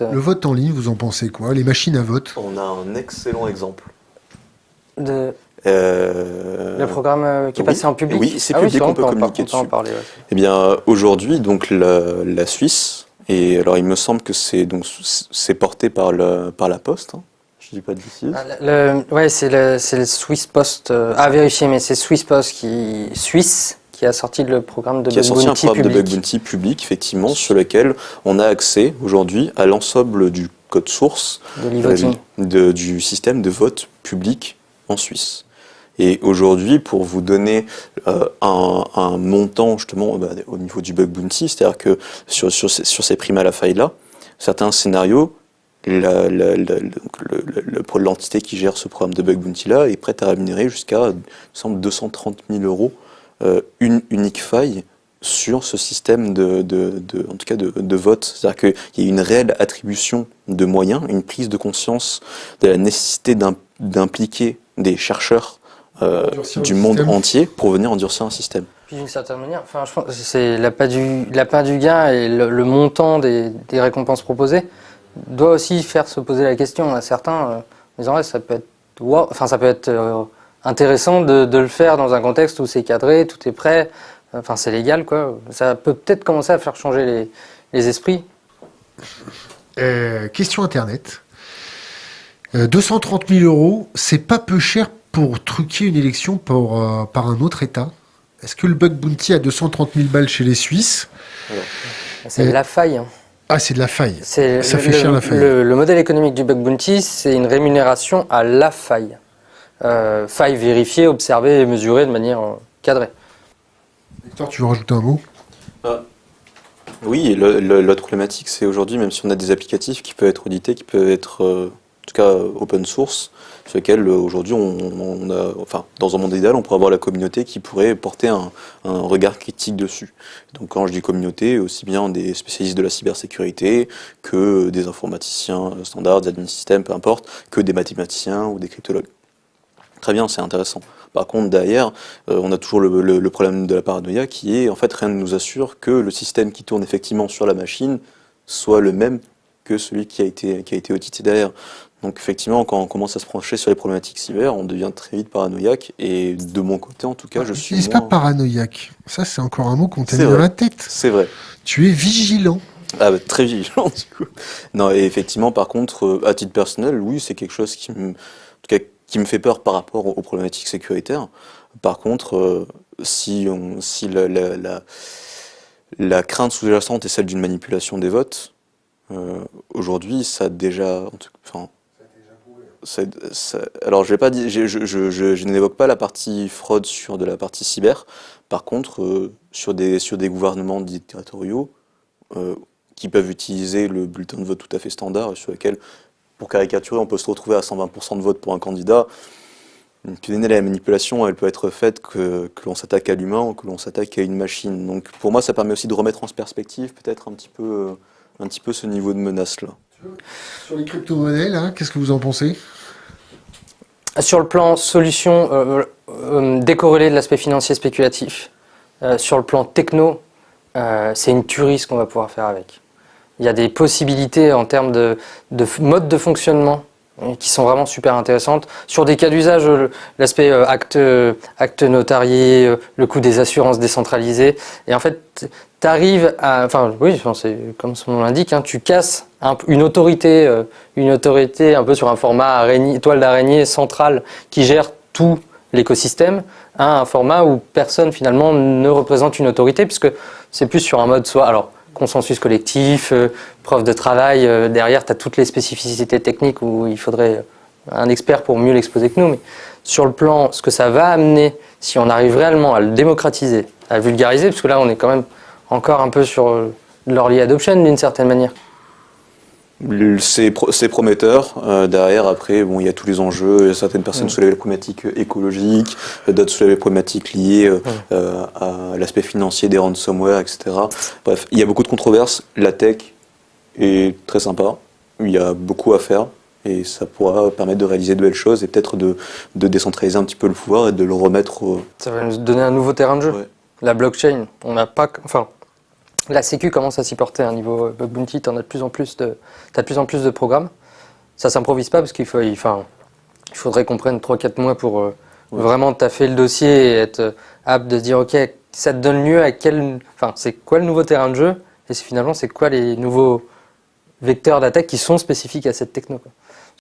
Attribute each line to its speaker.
Speaker 1: Le vote en ligne, vous en pensez quoi? Les machines à vote?
Speaker 2: On a un excellent exemple.
Speaker 3: Le programme qui est passé en public?
Speaker 2: Oui, c'est public, on peut communiquer dessus.
Speaker 3: En parler, ouais.
Speaker 2: Eh bien, aujourd'hui, donc la Suisse, et alors il me semble que c'est porté par la Poste, hein, je dis pas de bêtises.
Speaker 3: Ouais, c'est le Swiss Post, à vérifier, mais c'est Swiss Post qui a sorti le programme de Bug Bounty public.
Speaker 2: Qui a sorti un programme de Bug Bounty public, effectivement, sur lequel on a accès aujourd'hui à l'ensemble du code source du système de vote public en Suisse. Et aujourd'hui, pour vous donner un montant justement au niveau du Bug Bounty, c'est-à-dire que sur ces primes à la faille-là, certains scénarios, l'entité qui gère ce programme de Bug Bounty-là est prête à rémunérer jusqu'à, il me semble, 230 000 euros une unique faille sur ce système en tout cas de vote. C'est-à-dire qu'il y a une réelle attribution de moyens, une prise de conscience de la nécessité d'impliquer des chercheurs du monde entier pour venir endurcir un système.
Speaker 3: Puis d'une certaine manière, enfin, je pense que c'est l'appât du gain et le montant des récompenses proposées doit aussi faire se poser la question à certains, en disant ouais, ça peut être intéressant de le faire dans un contexte où c'est cadré, tout est prêt, enfin c'est légal quoi. Ça peut peut-être commencer à faire changer les esprits.
Speaker 1: Question internet. 230 000 euros, c'est pas peu cher pour truquer une élection par un autre État? Est-ce que le Bug Bounty a 230 000 balles chez les Suisses?
Speaker 3: C'est de la faille. Hein.
Speaker 1: Ah, c'est de la faille.
Speaker 3: Ça fait cher la faille. Le modèle économique du Bug Bounty, c'est une rémunération à la faille. Faille vérifiée, observée et mesurée de manière cadrée.
Speaker 1: Victor, tu veux rajouter un mot?
Speaker 2: Oui, l'autre problématique, c'est aujourd'hui, même si on a des applicatifs qui peuvent être audités, qui peuvent être en tout cas open source, sur lesquels aujourd'hui on a, enfin, dans un monde idéal, on pourrait avoir la communauté qui pourrait porter un regard critique dessus. Donc quand je dis communauté, aussi bien des spécialistes de la cybersécurité que des informaticiens standards, des admin systèmes, peu importe, que des mathématiciens ou des cryptologues. Très bien, c'est intéressant. Par contre, derrière, on a toujours le problème de la paranoïa qui est, en fait, rien ne nous assure que le système qui tourne effectivement sur la machine soit le même que celui qui a été audité derrière. Donc effectivement, quand on commence à se pencher sur les problématiques cyber, on devient très vite paranoïaque. Et de mon côté, en tout cas, je suis
Speaker 1: pas paranoïaque. Ça, c'est encore un mot qu'on t'a mis dans la tête.
Speaker 2: C'est vrai.
Speaker 1: Tu es vigilant.
Speaker 2: Ah, très vigilant, du coup. Non, et effectivement, par contre, à titre personnel, oui, c'est quelque chose qui me fait peur par rapport aux problématiques sécuritaires. Par contre, si la crainte sous-jacente est celle d'une manipulation des votes, aujourd'hui, ça a déjà... alors, je n'évoque pas la partie fraude sur de la partie cyber. Par contre, sur des gouvernements dictatoriaux qui peuvent utiliser le bulletin de vote tout à fait standard, sur lequel, pour caricaturer, on peut se retrouver à 120% de vote pour un candidat. La manipulation, elle peut être faite que l'on s'attaque à l'humain ou que l'on s'attaque à une machine. Donc, pour moi, ça permet aussi de remettre en perspective peut-être un petit peu ce niveau de menace-là.
Speaker 1: Sur les crypto-monnaies, là, qu'est-ce que vous en pensez?
Speaker 3: Sur le plan solution, décorrélé de l'aspect financier spéculatif, sur le plan techno, c'est une tuerie ce qu'on va pouvoir faire avec. Il y a des possibilités en termes de mode de fonctionnement qui sont vraiment super intéressantes. Sur des cas d'usage, l'aspect acte notarié, le coût des assurances décentralisées. Et en fait, tu arrives à... Enfin, oui, c'est comme son nom l'indique, hein, tu casses une autorité un peu sur un format toile d'araignée centrale qui gère tout l'écosystème, à un format où personne finalement ne représente une autorité, puisque c'est plus sur un mode soit... Alors, consensus collectif, preuve de travail, derrière tu as toutes les spécificités techniques où il faudrait un expert pour mieux l'exposer que nous, mais sur le plan, ce que ça va amener, si on arrive réellement à le démocratiser, à le vulgariser, parce que là on est quand même encore un peu sur l'early adoption d'une certaine manière.
Speaker 2: C'est prometteur. Derrière, après, bon, il y a tous les enjeux. Certaines personnes soulèvent les problématiques écologiques, d'autres soulèvent les problématiques liées à l'aspect financier des ransomware, etc. Bref, il y a beaucoup de controverses. La tech est très sympa. Il y a beaucoup à faire. Et ça pourra permettre de réaliser de belles choses et peut-être de décentraliser un petit peu le pouvoir et de le remettre au...
Speaker 3: Ça va nous donner un nouveau terrain de jeu. Ouais. La blockchain, on n'a pas... Enfin, La Sécu commence à s'y porter à un niveau bug bounty, t'as de plus en plus de programmes. Ça s'improvise pas parce il faudrait qu'on prenne 3-4 mois pour vraiment taffer le dossier et être apte de se dire ok, ça te donne lieu à c'est quoi le nouveau terrain de jeu et finalement c'est quoi les nouveaux vecteurs d'attaque qui sont spécifiques à cette techno, quoi.